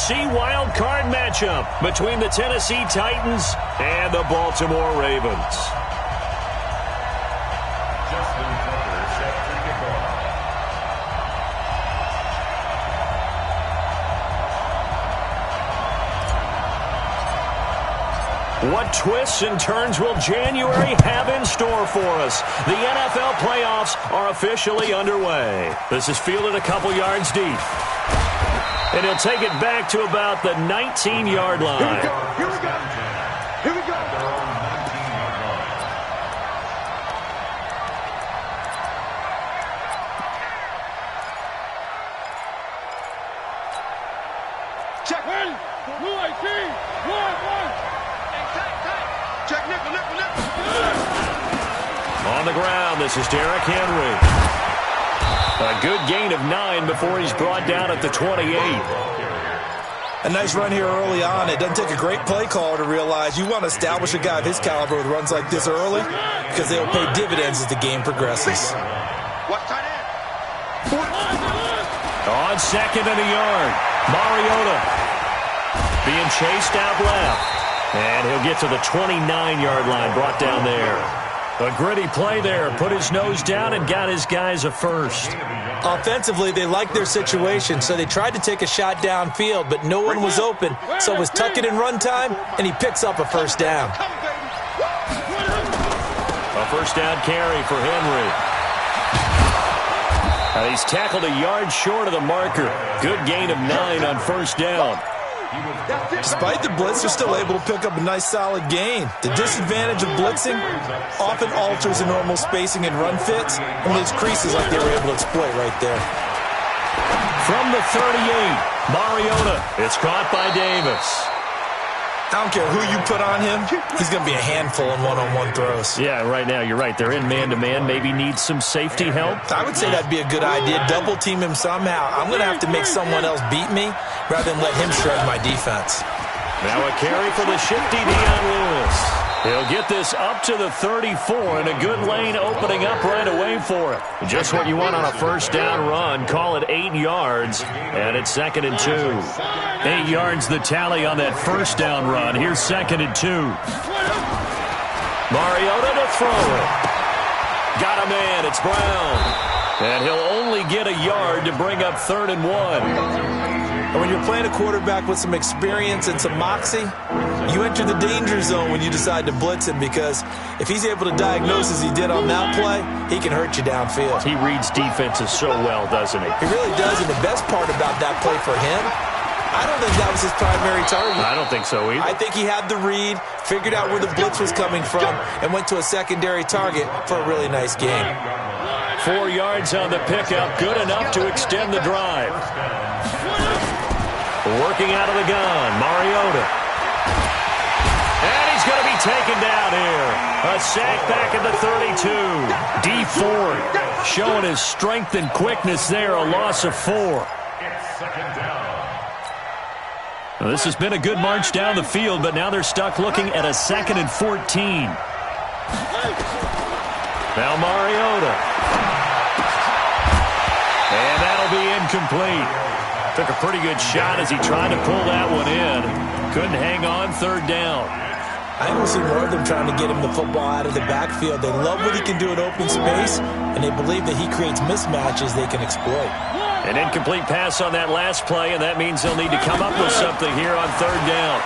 NFC wild card matchup between the Tennessee Titans and the Baltimore Ravens. What twists and turns will January have in store for us? The NFL playoffs are officially underway. This is fielded a couple yards deep. And he'll take it back to about the 19-yard line. Here we go. Here we go. Here we go. Check. Ready. Blue 18. One. Check nickel. On the ground, this is Derrick Henry. A good gain of 9 before he's brought down at the 28. A nice run here early on. It doesn't take a great play caller to realize you want to establish a guy of his caliber with runs like this early because they will pay dividends as the game progresses. Watch tight end. On second and a yard, Mariota being chased out left. And he'll get to the 29-yard line, brought down there. A gritty play there, put his nose down and got his guys a first. Offensively, they liked their situation, so they tried to take a shot downfield, but no one was open. So it was tuck it in run time, and he picks up a first down. A first down carry for Henry. He's tackled a yard short of the marker. Good gain of 9 on first down. Despite the blitz, they're still able to pick up a nice solid gain. The disadvantage of blitzing often alters the normal spacing and run fits and leaves creases like they were able to exploit right there. From the 38, Mariota. It's caught by Davis. I don't care who you put on him, he's going to be a handful in one-on-one throws. Yeah, right now, you're right. They're in man-to-man. Maybe need some safety help. I would say that'd be a good idea. Double team him somehow. I'm going to have to make someone else beat me rather than let him shred my defense. Now a carry for the shifty Dion Lewis. He'll get this up to the 34, and a good lane opening up right away for it. Just what you want on a first down run. Call it 8 yards, and it's 2nd and 2. 8 yards the tally on that first down run. Here's 2nd and 2. Mariota to throw it. Got a man. It's Brown. And he'll only get a yard to bring up 3rd and 1. And when you're playing a quarterback with some experience and some moxie, you enter the danger zone when you decide to blitz him, because if he's able to diagnose as he did on that play, he can hurt you downfield. He reads defenses so well, doesn't he? He really does, and the best part about that play for him, I don't think that was his primary target. I don't think so either. I think he had the read, figured out where the blitz was coming from, and went to a secondary target for a really nice game. 4 yards on the pickup, good enough to extend the drive. Working out of the gun, Mariota. And he's going to be taken down here. A sack back at the 32. D Ford showing his strength and quickness there, a loss of 4. Well, this has been a good march down the field, but now they're stuck looking at a 2nd and 14. Now Mariota. And that'll be incomplete. Took a pretty good shot as he tried to pull that one in. Couldn't hang on, 3rd down. I think we'll see more of them trying to get him the football out of the backfield. They love what he can do in open space, and they believe that he creates mismatches they can exploit. An incomplete pass on that last play, and that means they'll need to come up with something here on 3rd down.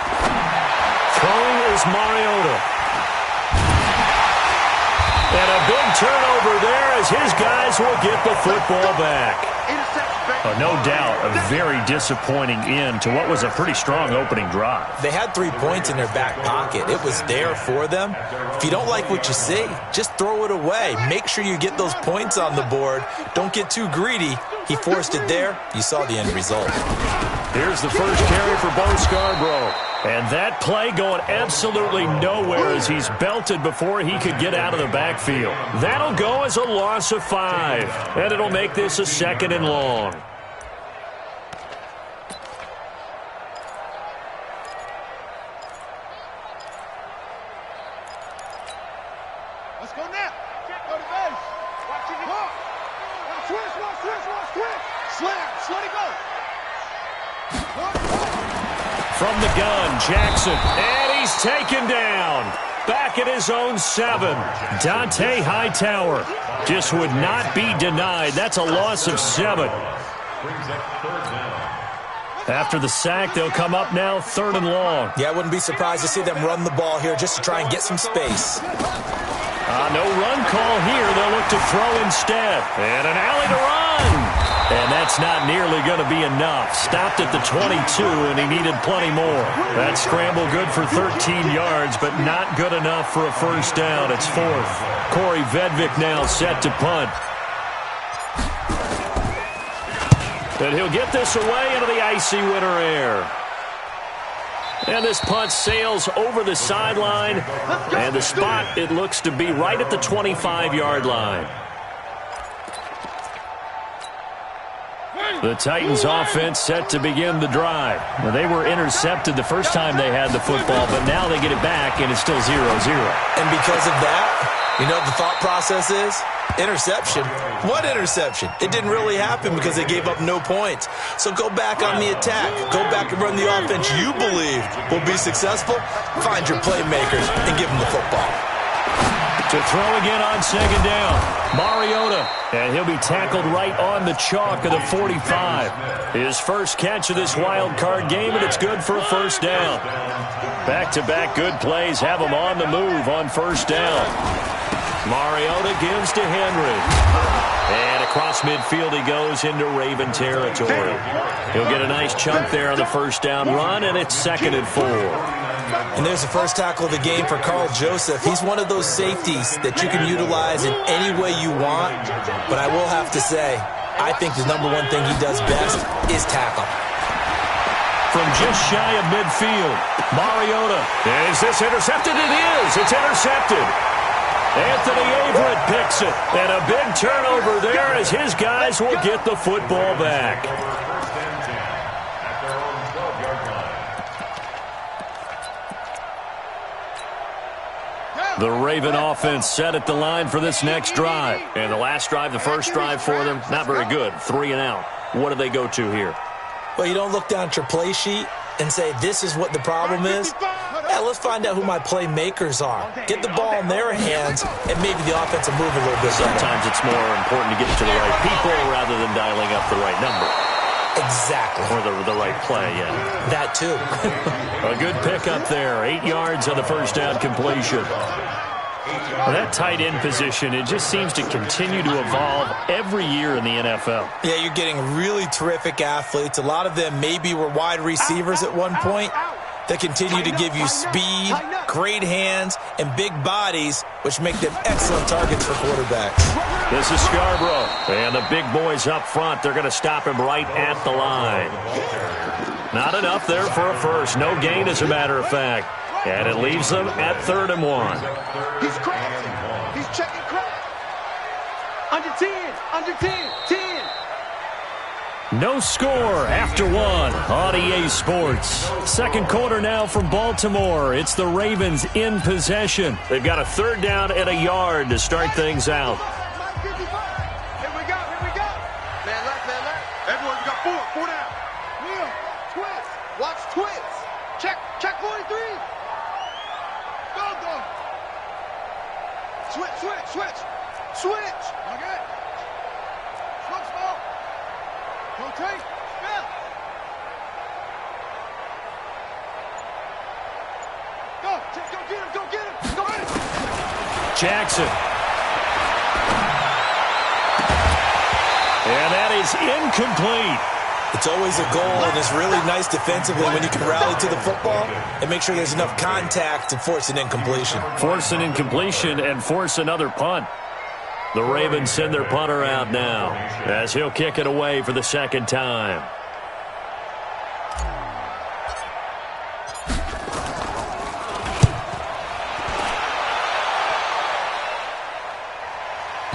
Throwing is Mariota. And a big turnover there as his guys will get the football back. No doubt a very disappointing end to what was a pretty strong opening drive. They had 3 points in their back pocket. It was there for them. If you don't like what you see, just throw it away. Make sure you get those points on the board. Don't get too greedy. He forced it there. You saw the end result. Here's the first carry for Bo Scarborough. And that play going absolutely nowhere as he's belted before he could get out of the backfield. That'll go as a loss of 5. And it'll make this a 2nd and long. Let's go now. Go to base. Watch it. Look. Switch. Let it go. From the gun, Jackson, and he's taken down. Back at his own 7. Dante Hightower just would not be denied. That's a loss of 7. After the sack, they'll come up now 3rd and long. Yeah, I wouldn't be surprised to see them run the ball here just to try and get some space. No run call here. They'll look to throw instead. And an alley to run. And that's not nearly going to be enough. Stopped at the 22, and he needed plenty more. That scramble good for 13 yards, but not good enough for a first down. It's 4th. Corey Vedvik now set to punt. And he'll get this away into the icy winter air. And this punt sails over the sideline. And the spot, it looks to be right at the 25-yard line. The Titans offense set to begin the drive. Now, they were intercepted the first time they had the football, but now they get it back, and it's still 0-0. And because of that, you know what the thought process is? Interception. What interception? It didn't really happen because they gave up no points. So go back on the attack. Go back and run the offense you believe will be successful. Find your playmakers and give them the football. To throw again on 2nd down. Mariota. And he'll be tackled right on the chalk of the 45. His first catch of this wild card game, and it's good for a first down. Back-to-back good plays have him on the move on first down. Mariota gives to Henry. And across midfield he goes into Raven territory. He'll get a nice chunk there on the first down run, and it's 2nd and 4. And there's the first tackle of the game for Carl Joseph. He's one of those safeties that you can utilize in any way you want. But I will have to say, I think the number one thing he does best is tackle. From just shy of midfield, Mariota. Is this intercepted? It is. It's intercepted. Anthony Averett picks it. And a big turnover there as his guys will get the football back. The Raven offense set at the line for this next drive. And the last drive, the first drive for them, not very good. 3 and out. What do they go to here? Well, you don't look down at your play sheet and say, this is what the problem is. Yeah, let's find out who my playmakers are. Get the ball in their hands, and maybe the offense will move a little bit. Sometimes it's more important to get it to the right people rather than dialing up the right number. Exactly. Or the right play, yeah. That too. A good pickup there. 8 yards on the first down completion. Well, that tight end position, it just seems to continue to evolve every year in the NFL. Yeah, you're getting really terrific athletes. A lot of them maybe were wide receivers at one point. They continue to give you speed, great hands, and big bodies, which make them excellent targets for quarterbacks. This is Scarborough. And the big boys up front, they're going to stop him right at the line. Not enough there for a first. No gain, as a matter of fact. And it leaves them at 3rd and 1. He's cracked. He's checking crack. Under 10. Under 10. 10. No score after 1 on EA Sports. Second quarter now from Baltimore. It's the Ravens in possession. They've got a 3rd down and a yard to start things out. Here we go. Here we go. Man left, man left. Everyone, we got 4. 4 down. Neil, twist. Watch twist. Check 43. Go. Switch. Okay. Switch ball. Rotate. Spell. Go get him. Go get him. Jackson. And that is incomplete. It's always a goal, and it's really nice defensively when you can rally to the football and make sure there's enough contact to force an incompletion. Force an incompletion and force another punt. The Ravens send their punter out now as he'll kick it away for the 2nd time.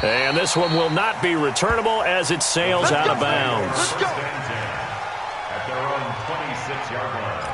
And this one will not be returnable as it sails out of bounds. At their own 26-yard line.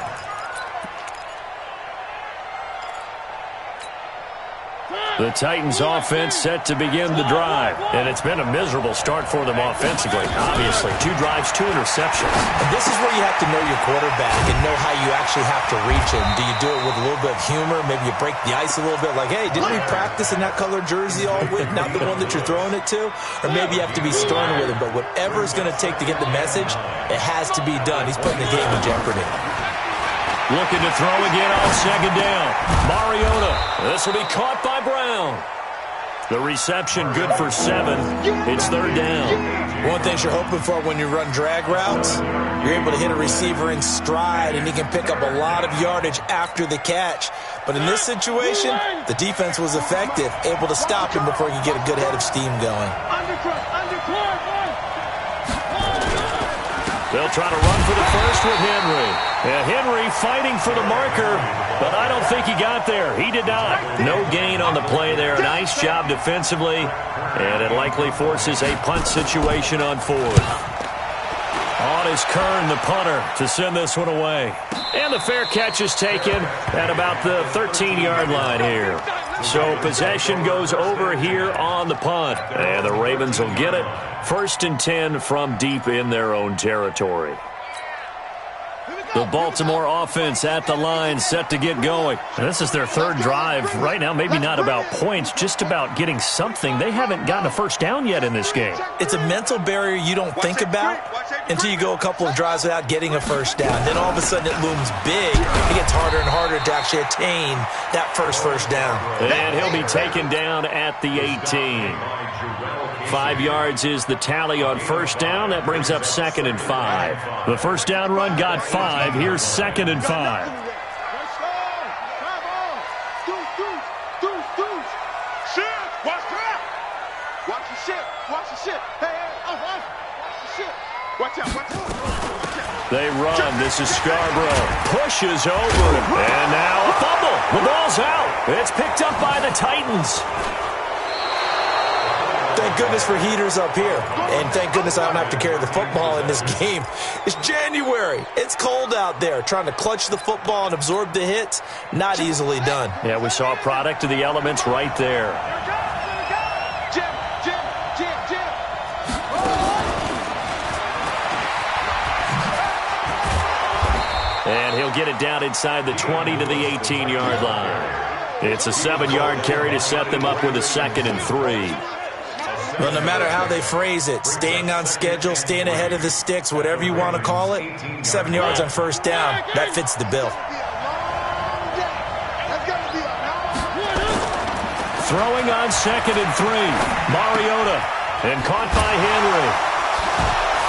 The Titans offense set to begin the drive. And it's been a miserable start for them offensively. Obviously, 2 drives, 2 interceptions. And this is where you have to know your quarterback and know how you actually have to reach him. Do you do it with a little bit of humor? Maybe you break the ice a little bit like, hey, didn't we practice in that color jersey all week? Not the one that you're throwing it to? Or maybe you have to be stern with him. But whatever it's going to take to get the message, it has to be done. He's putting the game in jeopardy. Looking to throw again on second down. Mariota. This will be caught by Brown. The reception good for 7. It's 3rd down. One thing you're hoping for when you run drag routes, you're able to hit a receiver in stride, and he can pick up a lot of yardage after the catch. But in this situation, the defense was effective, able to stop him before he could get a good head of steam going. They'll try to run for the first with Henry. And Henry fighting for the marker, but I don't think he got there. He did not. No gain on the play there. Nice job defensively, and it likely forces a punt situation on 4th. On is Kern, the punter, to send this one away. And the fair catch is taken at about the 13-yard line here. So possession goes over here on the punt. And the Ravens will get it. 1st and 10 from deep in their own territory. The Baltimore offense at the line, set to get going. This is their 3rd drive. Right now, maybe not about points, just about getting something. They haven't gotten a first down yet in this game. It's a mental barrier you don't think about until you go a couple of drives without getting a first down. Then all of a sudden it looms big. It gets harder and harder to actually attain that first down. And he'll be taken down at the 18. 5 yards is the tally on first down. That brings up 2nd and 5. The first down run got 5. Here's 2nd and 5. Watch the shit. Watch the shit. Hey, watch the shit. Watch out. They run. This is Scarborough. Pushes over it. And now a fumble. The ball's out. It's picked up by the Titans. Thank goodness for heaters up here. And thank goodness I don't have to carry the football in this game. It's January. It's cold out there. Trying to clutch the football and absorb the hits, not easily done. Yeah, we saw a product of the elements right there. Jim. And he'll get it down inside the 20 to the 18-yard line. It's a 7-yard carry to set them up with a 2nd and 3. Well, no matter how they phrase it, staying on schedule, staying ahead of the sticks, whatever you want to call it, 7 yards on first down, that fits the bill. Throwing on 2nd and 3. Mariota. And caught by Henry.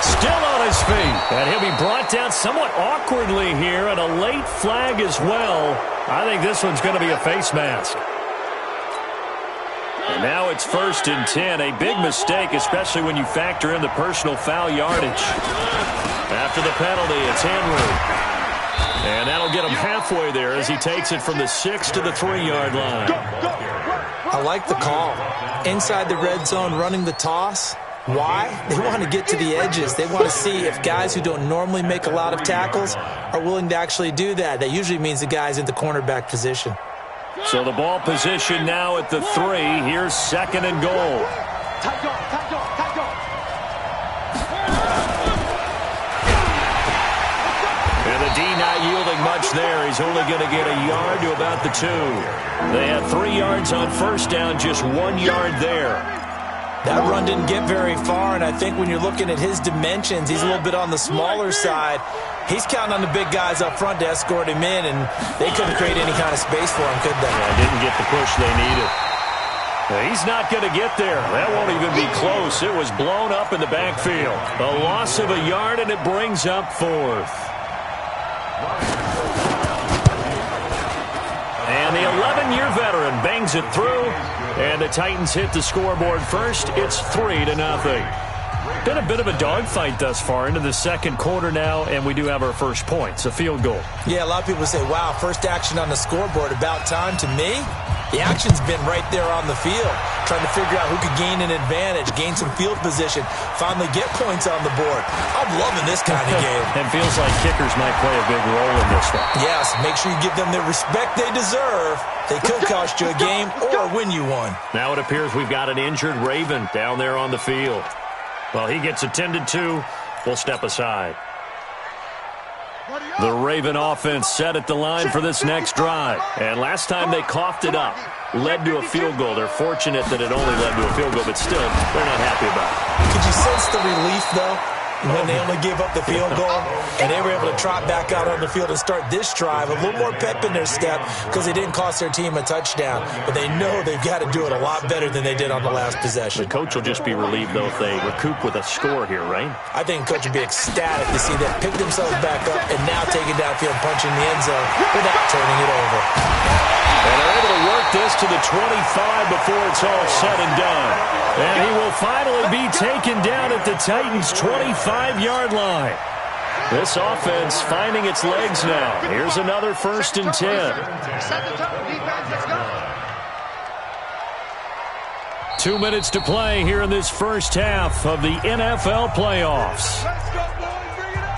Still on his feet. And he'll be brought down somewhat awkwardly here, and a late flag as well. I think this one's going to be a face mask. And now it's 1st and 10. A big mistake, especially when you factor in the personal foul yardage. After the penalty, it's Henry. And that'll get him halfway there as he takes it from the 6 to the 3-yard line. I like the call. Inside the red zone, running the toss. Why? They want to get to the edges. They want to see if guys who don't normally make a lot of tackles are willing to actually do that. That usually means the guy's in the cornerback position. So the ball position now at the 3. Here's 2nd and goal. And the D not yielding much there. He's only going to get a yard to about the 2. They had 3 yards on first down, just 1 yard there. That run didn't get very far, and I think when you're looking at his dimensions, he's a little bit on the smaller side. He's counting on the big guys up front to escort him in, and they couldn't create any kind of space for him, could they? Yeah, didn't get the push they needed. He's not going to get there. That won't even be close. It was blown up in the backfield. A loss of a yard, and it brings up 4th. And the 11-year veteran bangs it through, and the Titans hit the scoreboard first. It's 3-0. Been a bit of a dogfight thus far into the second quarter now, and we do have our first point. It's a field goal. Yeah, a lot of people say, wow, first action on the scoreboard, about time. To me, The action's been right there on the field, trying to figure out who could gain an advantage, gain some field position, finally get points on the board. I'm loving this kind of game. It feels like kickers might play a big role in this one. Yes, make sure you give them the respect they deserve. They could cost you a game or win you one. Now it appears we've got an injured Raven down there on the field. Well, he gets attended to. We'll step aside. The Raven offense set at the line for this next drive. And last time they coughed it up, led to a field goal. They're fortunate that it only led to a field goal, but still, they're not happy about it. Could you sense the relief, though, when they only gave up the field goal and they were able to trot back out on the field and start this drive? A little more pep in their step because they didn't cost their team a touchdown, but they know they've got to do it a lot better than they did on the last possession. The coach will just be relieved, though, if they recoup with a score here, right? I think the coach would be ecstatic to see them pick themselves back up and now take it downfield, punching the end zone without turning it over. And they're able to work this to the 25 before it's all said and done. And he will finally be taken down at the Titans' 25-yard line. This offense finding its legs now. Here's another 1st and 10. Set the tone, defense, let's go. 2 minutes to play here in this first half of the NFL playoffs. Let's go, boys, bring it up.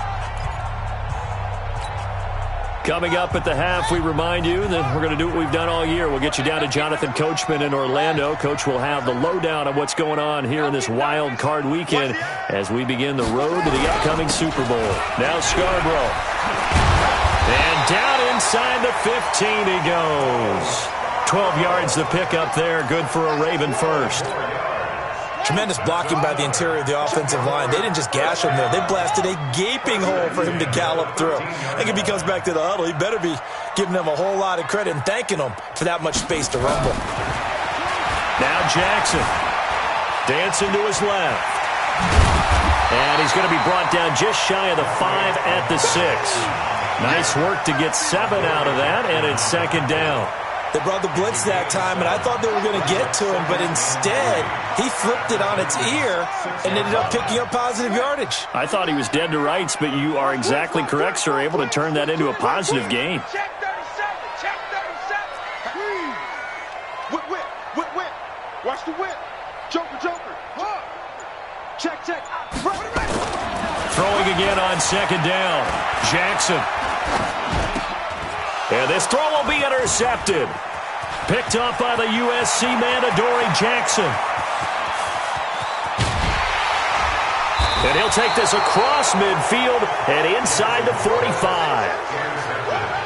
Coming up at the half, we remind you that we're going to do what we've done all year. We'll get you down to Jonathan Coachman in Orlando. Coach will have the lowdown of what's going on here in this wild card weekend as we begin the road to the upcoming Super Bowl. Now Scarborough. And down inside the 15 he goes. 12 yards the pickup there. Good for a Raven first. Tremendous blocking by the interior of the offensive line. They didn't just gash him there. They blasted a gaping hole for him to gallop through. I think if he comes back to the huddle, he better be giving them a whole lot of credit and thanking them for that much space to rumble. Now Jackson. Dancing to his left. And he's going to be brought down just shy of the 5 at the 6. Nice work to get 7 out of that, and it's 2nd down. They brought the blitz that time, and I thought they were going to get to him, but instead, he flipped it on its ear and ended up picking up positive yardage. I thought he was dead to rights, but you are exactly correct, sir. Able to turn that into a positive gain. Check 37, check 37. Whip. Watch the whip. Joker. Check. Right. Throwing again on 2nd down. Jackson. And this throw will be intercepted. Picked off by the USC man, Adoree Jackson. And he'll take this across midfield and inside the 45.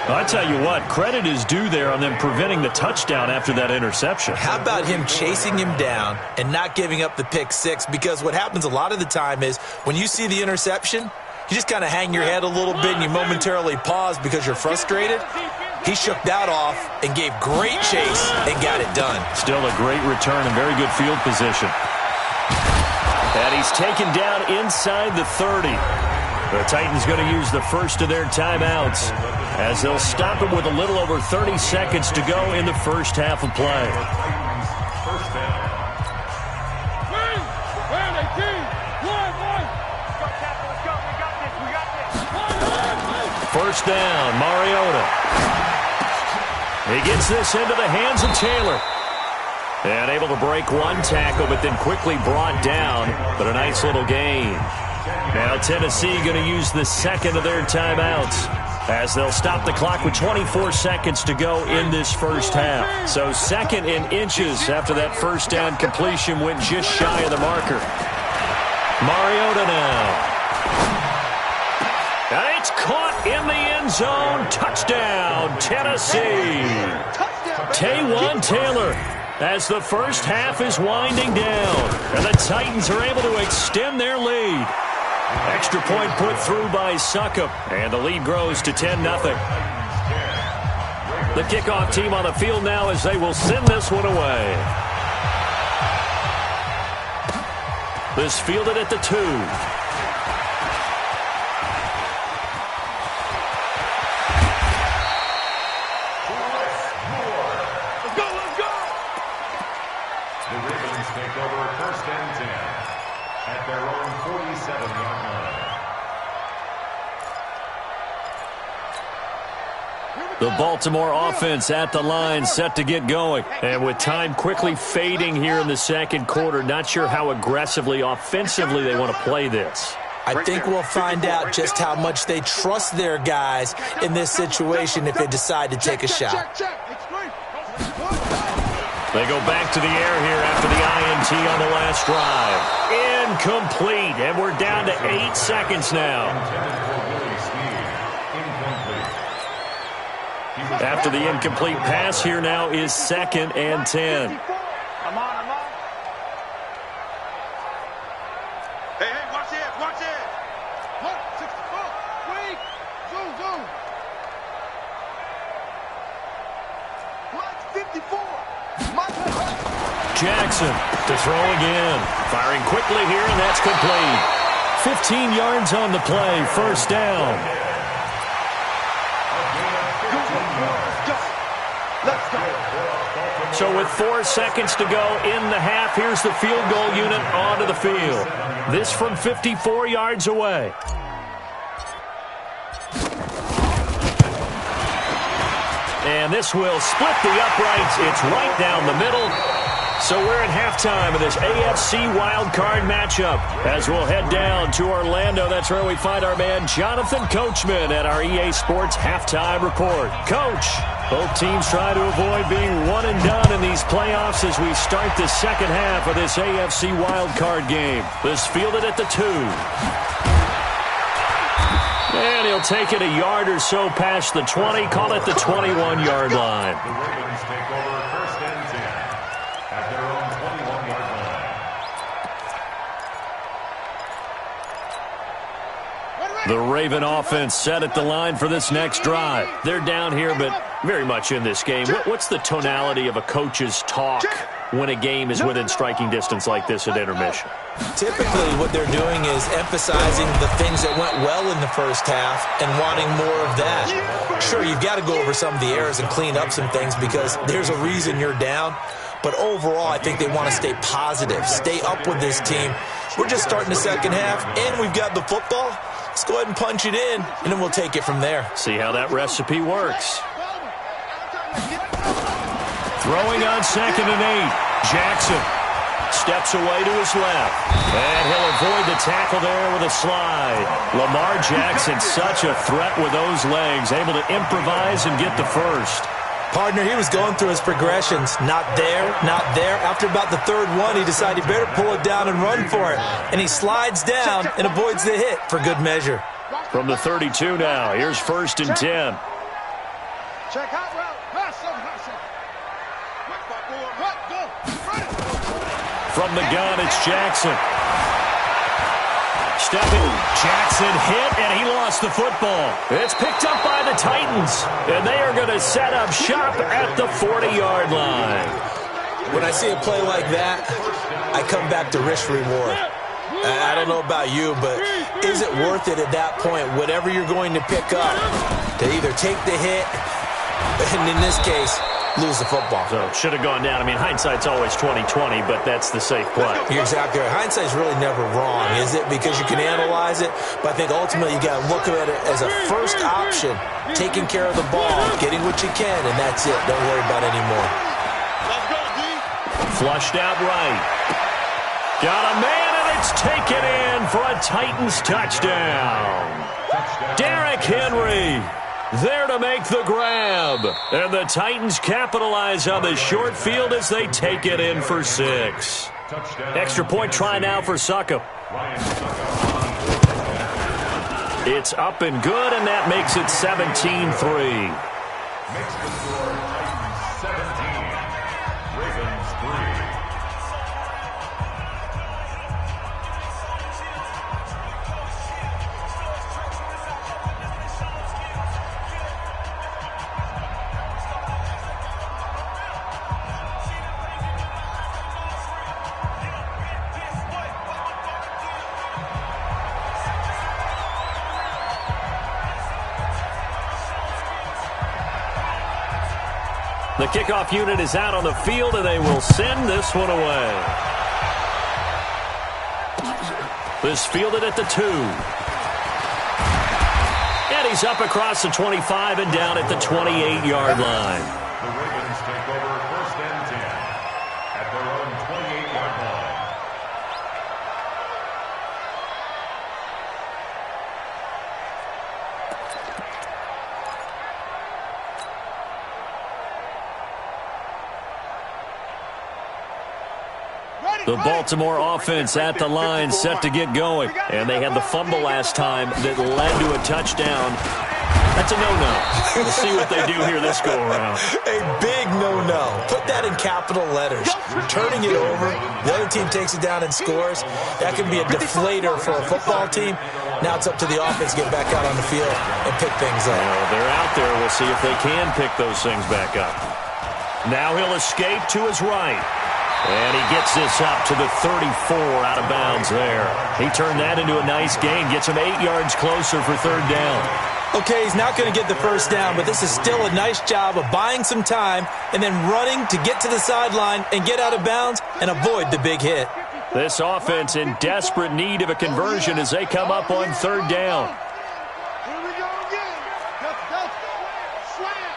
I tell you what, credit is due there on them preventing the touchdown after that interception. How about him chasing him down and not giving up the pick 6? Because what happens a lot of the time is when you see the interception, you just kind of hang your head a little bit and you momentarily pause because you're frustrated. He shook that off and gave great chase and got it done. Still a great return and very good field position. And he's taken down inside the 30. The Titans going to use the first of their timeouts as they'll stop him with a little over 30 seconds to go in the first half of play. First down, Mariota. He gets this into the hands of Taylor. And able to break one tackle, but then quickly brought down. But a nice little gain. Now Tennessee going to use the second of their timeouts as they'll stop the clock with 24 seconds to go in this first half. So 2nd and inches after that first down completion went just shy of the marker. Mariota now. And it's caught in the end zone. Touchdown, Tennessee. Taywan Taylor as the first half is winding down. And the Titans are able to extend their lead. Extra point put through by Succop. And the lead grows to 10-0. The kickoff team on the field now as they will send this one away. This fielded at the 2. Here we The Baltimore offense at the line, set to get going. And with time quickly fading here in the second quarter, not sure how aggressively, offensively they want to play this. I think we'll find out just how much they trust their guys in this situation if they decide to take a shot. They go back to the air here after the INT on the last drive. Incomplete, and we're down to 8 seconds now. After the incomplete pass, here now is 2nd and 10. Hey, watch this, watch this. 64, wait, zoom. Watch 54. Jackson to throw again. Firing quickly here, and that's complete. 15 yards on the play, first down. So with 4 seconds to go in the half, here's the field goal unit onto the field. This from 54 yards away. And this will split the uprights. It's right down the middle. So we're at halftime of this AFC wildcard matchup as we'll head down to Orlando. That's where we find our man Jonathan Coachman at our EA Sports Halftime Report. Coach, both teams try to avoid being one and done in these playoffs as we start the second half of this AFC wildcard game. This fielded at the 2. And he'll take it a yard or so past the 20, call it the 21-yard line. The Ravens take over 1st and 10 at their own 21-yard line. The Raven offense set at the line for this next drive. They're down here, but very much in this game. What's the tonality of a coach's talk when a game is within striking distance like this at intermission? Typically, what they're doing is emphasizing the things that went well in the first half and wanting more of that. Sure, you've got to go over some of the errors and clean up some things because there's a reason you're down. But overall, I think they want to stay positive, stay up with this team. We're just starting the second half, and we've got the football. Let's go ahead and punch it in, and then we'll take it from there. See how that recipe works. Throwing on 2nd and 8. Jackson steps away to his left. And he'll avoid the tackle there with a slide. Lamar Jackson, such a threat with those legs, able to improvise and get the first. Partner, he was going through his progressions. Not there, not there. After about the 3rd one, he decided he better pull it down and run for it. And he slides down and avoids the hit for good measure. From the 32 now, here's 1st and 10. Check out route. From the gun, it's Jackson. Stepping, Jackson hit, and he lost the football. It's picked up by the Titans, and they are going to set up shop at the 40-yard line. When I see a play like that, I come back to risk reward. I don't know about you, but is it worth it at that point, whatever you're going to pick up, to either take the hit, and in this case, lose the football? So should have gone down. I mean, hindsight's always 20/20, but that's the safe play. You're exactly right. Hindsight's really never wrong, is it? Because you can analyze it, but I think ultimately you got to look at it as a first option, taking care of the ball, getting what you can, and that's it. Don't worry about it anymore. Flushed out right. Got a man, and it's taken in for a Titans touchdown. Derrick Henry there to make the grab. And the Titans capitalize on the short field as they take it in for 6. Extra point try now for Succop. It's up and good, and that makes it 17-3. Makes the score Titans 17, Ravens 3. The kickoff unit is out on the field, and they will send this one away. This fielded at the 2. And he's up across the 25 and down at the 28-yard line. The Ravens take over first and 10 at their own 28-yard line. The Baltimore offense at the line set to get going. And they had the fumble last time that led to a touchdown. That's a no-no. We'll see what they do here this go-around. A big no-no. Put that in capital letters. Turning it over, the other team takes it down and scores. That can be a deflator for a football team. Now it's up to the offense to get back out on the field and pick things up. They're out there. We'll see if they can pick those things back up. Now he'll escape to his right. And he gets this up to the 34 out of bounds there. He turned that into a nice gain, gets him 8 yards closer for third down. Okay, he's not going to get the first down, but this is still a nice job of buying some time and then running to get to the sideline and get out of bounds and avoid the big hit. This offense in desperate need of a conversion as they come up on third down. Here we go again. Go. Slam.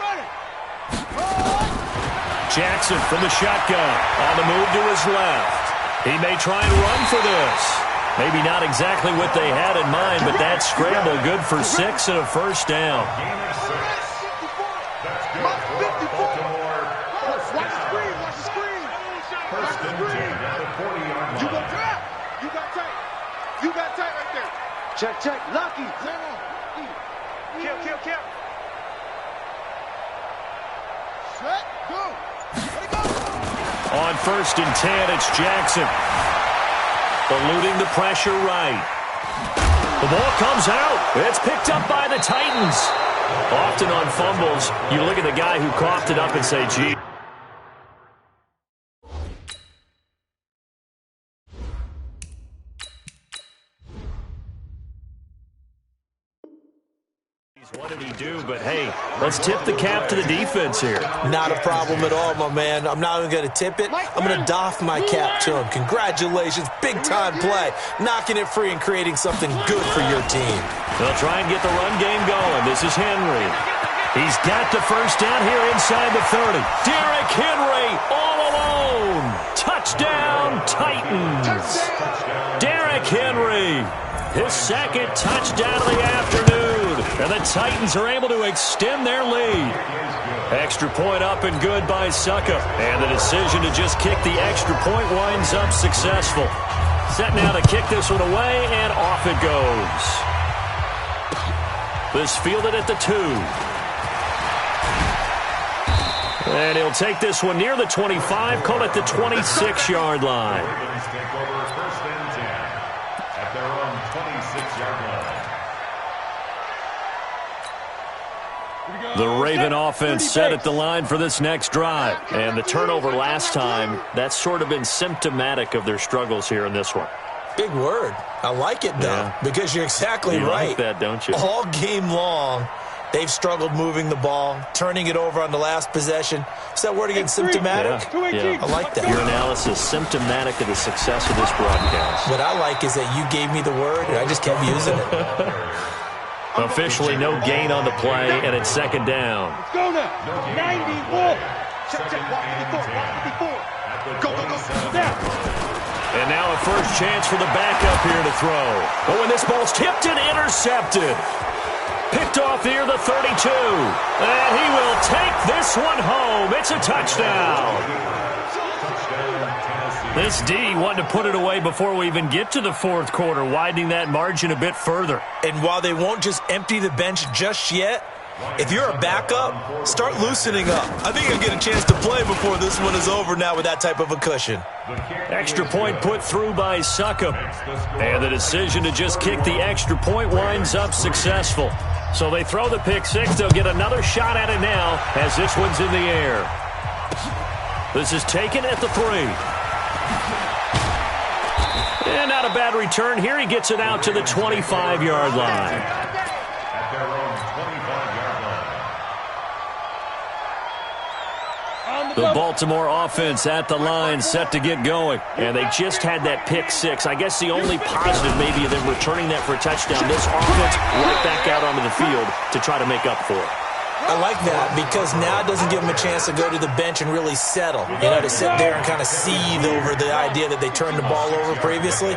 Ready. Jackson from the shotgun on the move to his left. He may try and run for this. Maybe not exactly what they had in mind, but that scramble good for 6 and a first down. You got tight right there. Check. Lucky. Kill. Set. Go. Let it go. On first and 10, it's Jackson. Eluding the pressure right. The ball comes out. It's picked up by the Titans. Often on fumbles, you look at the guy who coughed it up and say, gee. What did he do? But, hey, let's tip the cap to the defense here. Not a problem at all, my man. I'm not even going to tip it. I'm going to doff my cap to him. Congratulations. Big-time play. Knocking it free and creating something good for your team. They'll try and get the run game going. This is Henry. He's got the first down here inside the 30. Derrick Henry all alone. Touchdown, Titans. Derrick Henry. His second touchdown of the afternoon. And the Titans are able to extend their lead. Extra point up and good by Succa. And the decision to just kick the extra point winds up successful. Set now to kick this one away, and off it goes. This fielded at the 2. And he'll take this one near the 25, call it the 26-yard line. Their own 26-yard line. The Raven offense set at the line for this next drive. And the turnover last time, that's sort of been symptomatic of their struggles here in this one. Big word. I like it, though, because you're exactly you right. Like that, don't you? All game long, they've struggled moving the ball, turning it over on the last possession. Is that word again, symptomatic? Yeah. I like that. Your analysis, symptomatic of the success of this broadcast. What I like is that you gave me the word, and I just kept using it. Officially no gain on the play, and it's second down. Let's go now. 94. Check. Walk 54. Go. Now. And now a first chance for the backup here to throw. Oh, and this ball's tipped and intercepted. Picked off near the 32. And he will take this one home. It's a touchdown. This D wanted to put it away before we even get to the fourth quarter, widening that margin a bit further. And while they won't just empty the bench just yet, if you're a backup, start loosening up. I think you'll get a chance to play before this one is over now with that type of a cushion. Extra point put through by Suckup. And the decision to just kick the extra point winds up successful. So they throw the pick six. They'll get another shot at it now as this one's in the air. This is taken at the 3. And not a bad return here. He gets it out to the 25-yard line. At their own 25-yard line. On The Baltimore offense at the line, set to get going. And they just had that pick six. I guess the only positive maybe of them returning that for a touchdown. This offense right back out onto the field to try to make up for it. I like that because now it doesn't give them a chance to go to the bench and really settle. You know, to sit there and kind of seethe over the idea that they turned the ball over previously.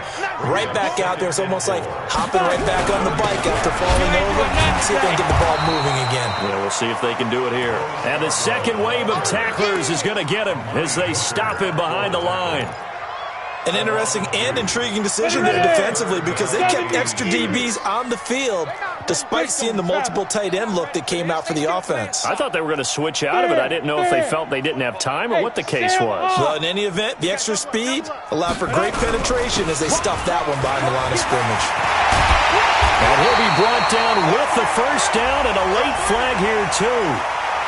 Right back out there. It's almost like hopping right back on the bike after falling over. See if they can get the ball moving again. Yeah, we'll see if they can do it here. And the second wave of tacklers is going to get him as they stop him behind the line. An interesting and intriguing decision there defensively because they kept extra DBs on the field despite seeing the multiple tight end look that came out for the offense. I thought they were going to switch out of it. I didn't know if they felt they didn't have time or what the case was. Well, in any event, the extra speed allowed for great penetration as they stuffed that one behind the line of scrimmage. And he'll be brought down with the first down and a late flag here, too.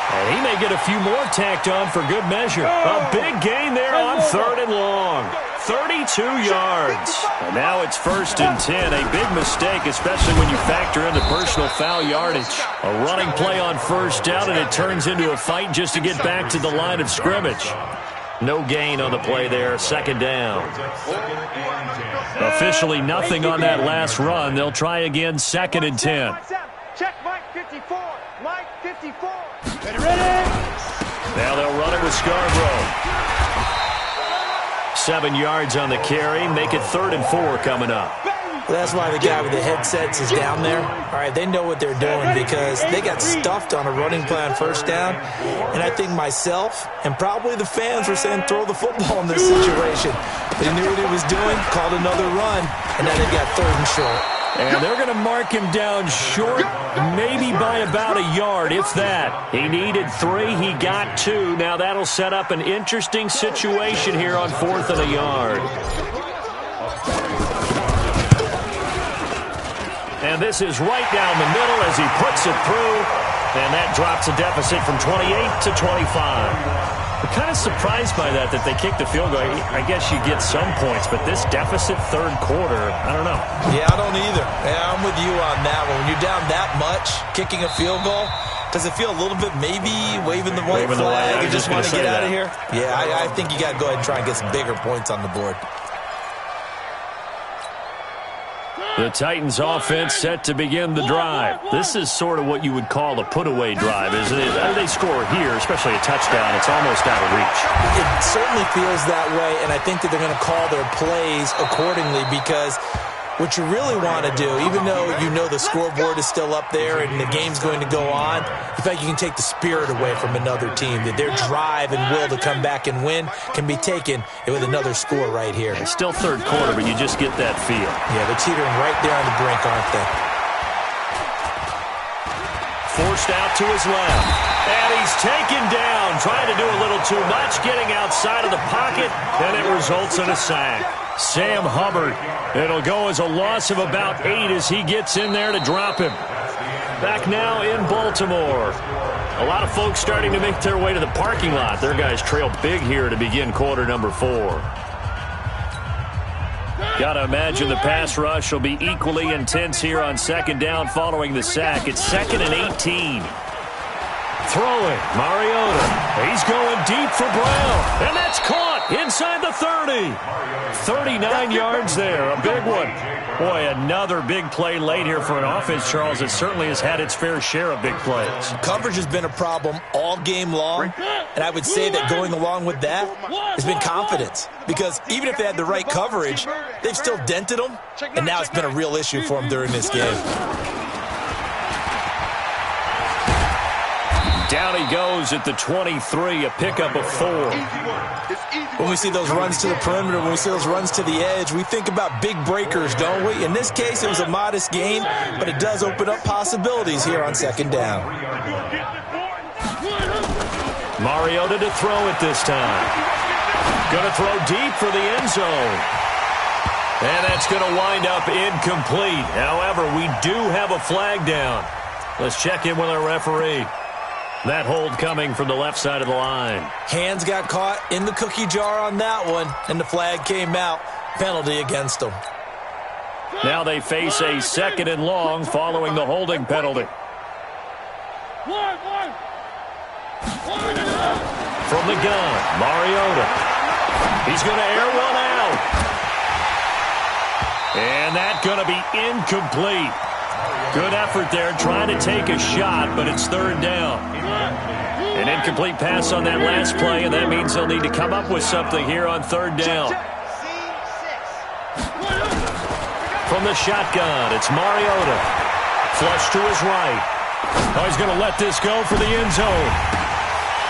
And he may get a few more tacked on for good measure. A big gain there on 3rd and long. 32 yards. And now it's 1st and 10. A big mistake, especially when you factor in the personal foul yardage. A running play on 1st down, and it turns into a fight just to get back to the line of scrimmage. No gain on the play there. 2nd down. Officially nothing on that last run. They'll try again 2nd and 10. Check Mike 54. Mike 54. Ready? Now they'll run it with Scarborough. 7 yards on the carry. Make it 3rd and 4 coming up. Well, that's why the guy with the headsets is down there. All right, they know what they're doing because they got stuffed on a running play on 1st down. And I think myself and probably the fans were saying throw the football in this situation. They knew what he was doing, called another run, and now they got 3rd and short. And they're going to mark him down short, maybe by about a yard, if that. He needed 3. He got 2. Now that'll set up an interesting situation here on 4th and a yard. And this is right down the middle as he puts it through. And that drops a deficit from 28 to 25. I'm kind of surprised by that they kicked the field goal. I guess you get some points, but this deficit 3rd quarter, I don't know. Yeah, I don't either. Yeah, I'm with you on that one. When you're down that much, kicking a field goal, does it feel a little bit maybe waving the white flag and just want to get out of here? Yeah, I think you got to go ahead and try and get some bigger points on the board. The Titans offense set to begin the drive. This is sort of what you would call a put-away drive, isn't it? They score here, especially a touchdown. It's almost out of reach. It certainly feels that way, and I think that they're going to call their plays accordingly because what you really want to do, even though you know the scoreboard is still up there and the game's going to go on, in fact, you can take the spirit away from another team, that their drive and will to come back and win can be taken with another score right here. It's still 3rd quarter, but you just get that feel. Yeah, they're teetering right there on the brink, aren't they? Forced out to his left. And he's taken down, trying to do a little too much, getting outside of the pocket, and it results in a sack. Sam Hubbard. It'll go as a loss of about 8 as he gets in there to drop him. Back now in Baltimore. A lot of folks starting to make their way to the parking lot. Their guys trail big here to begin quarter number 4. Got to imagine the pass rush will be equally intense here on 2nd down following the sack. It's 2nd and 18. Throwing, Mariota. He's going deep for Brown. And that's caught inside the 30. 39 yards there, a big one. Boy, another big play late here for an offense, Charles, that certainly has had its fair share of big plays. Coverage has been a problem all game long, and I would say that going along with that has been confidence. Because even if they had the right coverage, they've still dented them, and now it's been a real issue for them during this game. Down he goes at the 23, a pickup of 4. When we see those runs to the perimeter, when we see those runs to the edge, we think about big breakers, don't we? In this case, it was a modest gain, but it does open up possibilities here on 2nd down. Mariota to throw it this time. Going to throw deep for the end zone. And that's going to wind up incomplete. However, we do have a flag down. Let's check in with our referee. That hold coming from the left side of the line. Hands got caught in the cookie jar on that one, and the flag came out. Penalty against them. Now they face a 2nd and long following the holding penalty. from the gun. Mariota. He's going to air one out. And that's going to be incomplete. Good effort there trying to take a shot, but it's third down. An incomplete pass on that last play, and that means they'll need to come up with something here on third down. From the shotgun, it's Mariota. Flush to his right. Oh, he's going to let this go for the end zone.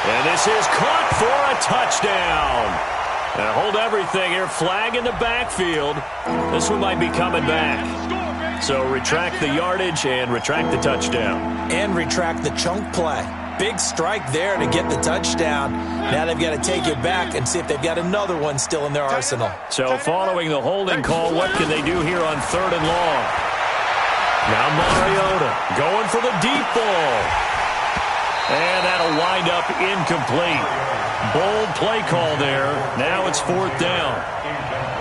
And this is caught for a touchdown. And hold everything here. Flag in the backfield. This one might be coming back. So retract the yardage and retract the touchdown. And retract the chunk play. Big strike there to get the touchdown. Now they've got to take it back and see if they've got another one still in their arsenal. So following the holding call, what can they do here on third and long? Now Mariota going for the deep ball. And that'll wind up incomplete. Bold play call there. Now it's fourth down.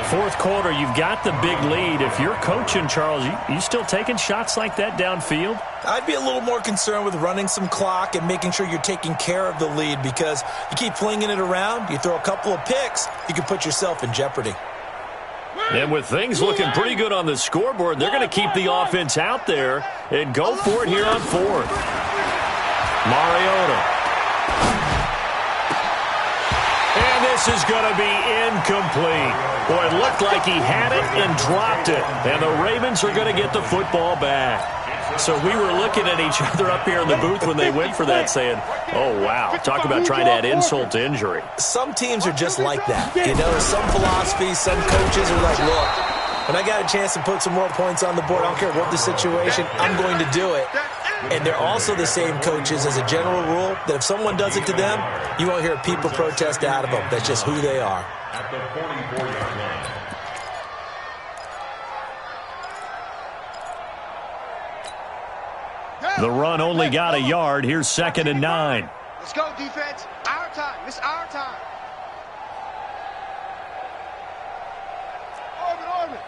Fourth quarter, you've got the big lead. If you're coaching, Charles, you still taking shots like that downfield? I'd be a little more concerned with running some clock and making sure you're taking care of the lead, because you keep flinging it around, you throw a couple of picks, you can put yourself in jeopardy. And with things looking pretty good on the scoreboard, they're going to keep the offense out there and go for it here on fourth. Mariota. And this is going to be incomplete. Boy, it looked like he had it and dropped it. And the Ravens are going to get the football back. So we were looking at each other up here in the booth when they went for that saying, oh, wow, talk about trying to add insult to injury. Some teams are just like that. You know, some philosophies, some coaches are like, look, when I got a chance to put some more points on the board, I don't care what the situation, I'm going to do it. And they're also the same coaches as a general rule that if someone does it to them, you won't hear people protest out of them. That's just who they are. At the 44-yard line. The run only got a yard. Here's 2nd and 9. Let's go, defense. Our time. It's our time. Orbit.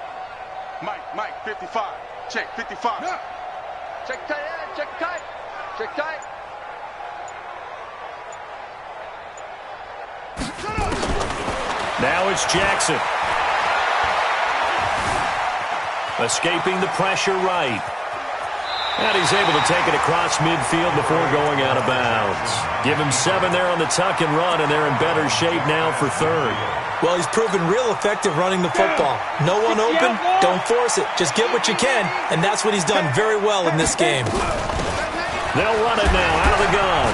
Mike, 55. Check, 55. Yeah. Check tight, check tight. Check tight. Now it's Jackson. Escaping the pressure right. And he's able to take it across midfield before going out of bounds. Give him 7 there on the tuck and run, and they're in better shape now for third. Well, he's proven real effective running the football. No one open, don't force it. Just get what you can, and that's what he's done very well in this game. They'll run it now out of the gun.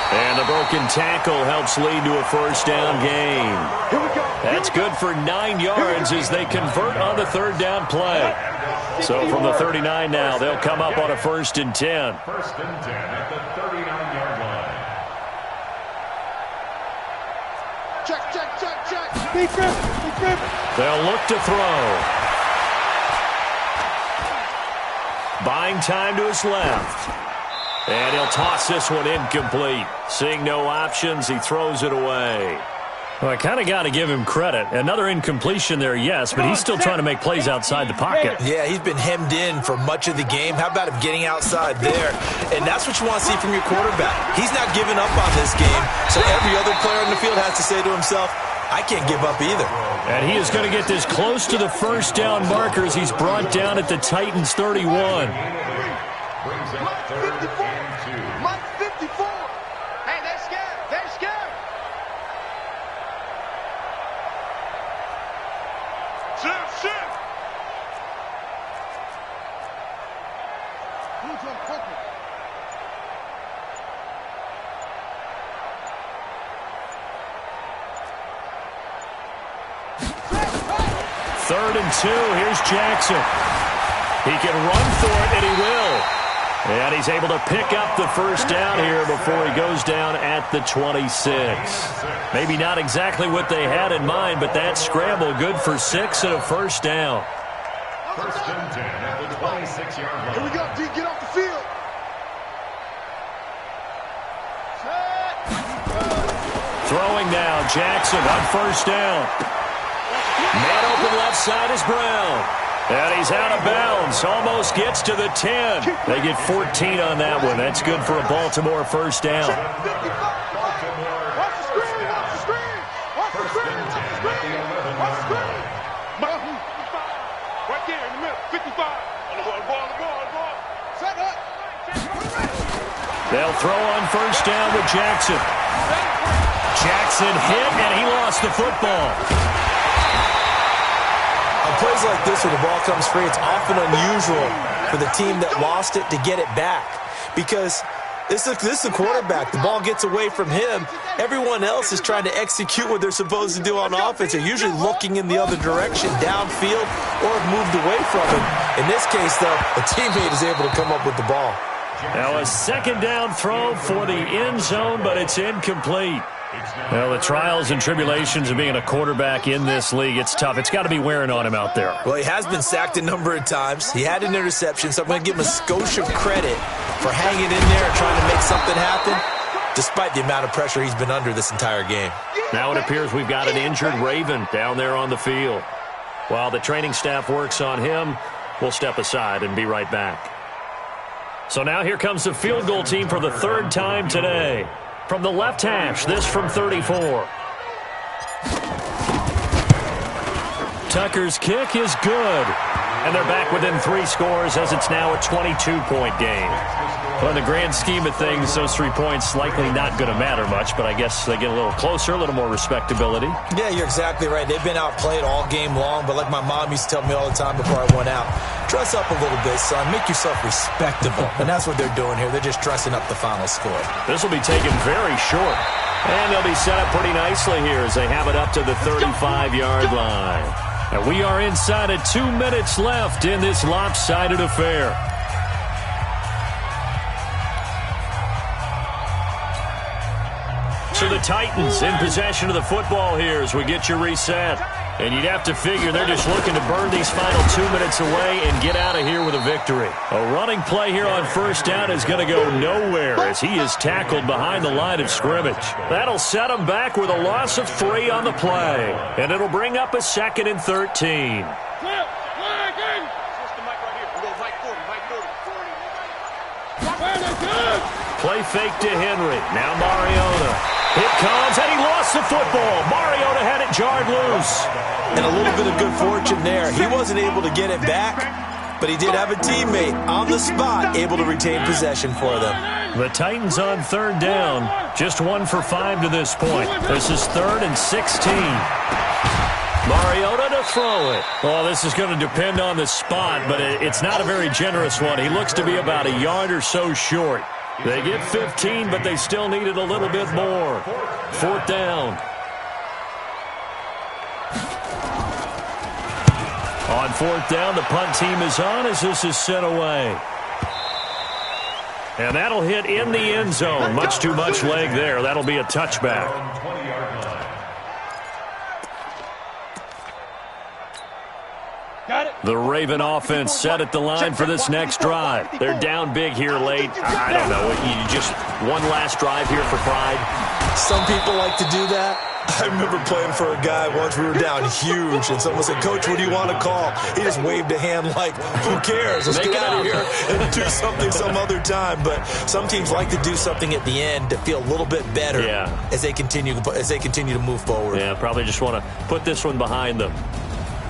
And the broken tackle helps lead to a first down gain. That's good for 9 yards as they convert on the third down play. So from the 39 now, they'll come up on a 1st and 10. 1st and 10 at the 39-yard line. Check. Big grip. They'll look to throw. Buying time to his left. And he'll toss this one incomplete. Seeing no options, he throws it away. Well, I kind of got to give him credit. Another incompletion there, yes, but he's still trying to make plays outside the pocket. Yeah, he's been hemmed in for much of the game. How about him getting outside there? And that's what you want to see from your quarterback. He's not giving up on this game, so every other player on the field has to say to himself, I can't give up either. And he is going to get this close to the first down markers. He's brought down at the Titans' 31. Brings up 3rd and 2. Mike 54. Hey, they're scared. They're scared. Shift. Third and 2. Here's Jackson. He can run for it, and he will. And he's able to pick up the first down here before he goes down at the 26. Maybe not exactly what they had in mind, but that scramble good for 6 and a first down. 1st and 10 at the 26-yard line. Here we go, D. Get off the field. Throwing now, Jackson on first down. Man open left side is Brown. And he's out of bounds. Almost gets to the 10. They get 14 on that one. That's good for a Baltimore first down. They'll throw on first down with Jackson. Jackson hit, and he lost the football. On plays like this where the ball comes free, it's often unusual for the team that lost it to get it back. Because this is a quarterback. The ball gets away from him. Everyone else is trying to execute what they're supposed to do on offense. They're usually looking in the other direction, downfield, or moved away from him. In this case, though, a teammate is able to come up with the ball. Now a second down throw for the end zone, but it's incomplete. Well, the trials and tribulations of being a quarterback in this league, it's tough. It's got to be wearing on him out there. Well, he has been sacked a number of times. He had an interception, so I'm going to give him a skosh of credit for hanging in there and trying to make something happen, despite the amount of pressure he's been under this entire game. Now it appears we've got an injured Raven down there on the field. While the training staff works on him, we'll step aside and be right back. So now here comes the field goal team for the third time today. From the left hash, this from 34. Tucker's kick is good. And they're back within 3 scores as it's now a 22-point game. Well, in the grand scheme of things, those 3 points likely not going to matter much, but I guess they get a little closer, a little more respectability. Yeah, you're exactly right. They've been outplayed all game long, but like my mom used to tell me all the time before I went out, dress up a little bit, son. Make yourself respectable. And that's what they're doing here. They're just dressing up the final score. This will be taken very short. And they'll be set up pretty nicely here as they have it up to the 35-yard line. And we are inside of 2 minutes left in this lopsided affair. So the Titans in possession of the football here as we get you reset. And you'd have to figure they're just looking to burn these final 2 minutes away and get out of here with a victory. A running play here on first down is going to go nowhere as he is tackled behind the line of scrimmage. That'll set him back with a loss of 3 on the play. And it'll bring up a 2nd and 13. Play fake to Henry. Now Mariota. It comes, and he lost the football. Mariota had it jarred loose. And a little bit of good fortune there. He wasn't able to get it back, but he did have a teammate on the spot able to retain possession for them. The Titans on third down. Just 1 for 5 to this point. This is 3rd and 16. Mariota to throw it. Well, this is going to depend on the spot, but it's not a very generous one. He looks to be about a yard or so short. They get 15, but they still needed a little bit more. 4th down. On 4th down, the punt team is on as this is sent away. And that'll hit in the end zone. Much too much leg there. That'll be a touchback. The Raven offense set at the line for this next drive. They're down big here late. I don't know. You just one last drive here for pride. Some people like to do that. I remember playing for a guy once. We were down huge, and someone said, "Coach, what do you want to call?" He just waved a hand like, "Who cares? Let's get out of here and do something some other time." But some teams like to do something at the end to feel a little bit better as they continue to move forward. Yeah, probably just want to put this one behind them.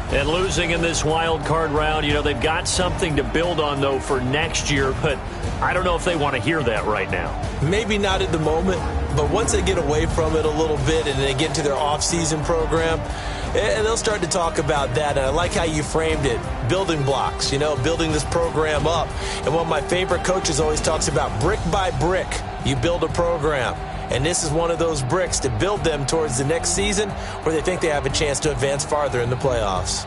And losing in this wild card round, you know, they've got something to build on, though, for next year. But I don't know if they want to hear that right now. Maybe not at the moment, but once they get away from it a little bit and they get into their off-season program, and they'll start to talk about that. And I like how you framed it, building blocks, you know, building this program up. And one of my favorite coaches always talks about brick by brick, you build a program. And this is one of those bricks to build them towards the next season where they think they have a chance to advance farther in the playoffs.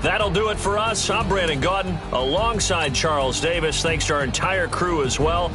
That'll do it for us. I'm Brandon Gaudin alongside Charles Davis. Thanks to our entire crew as well.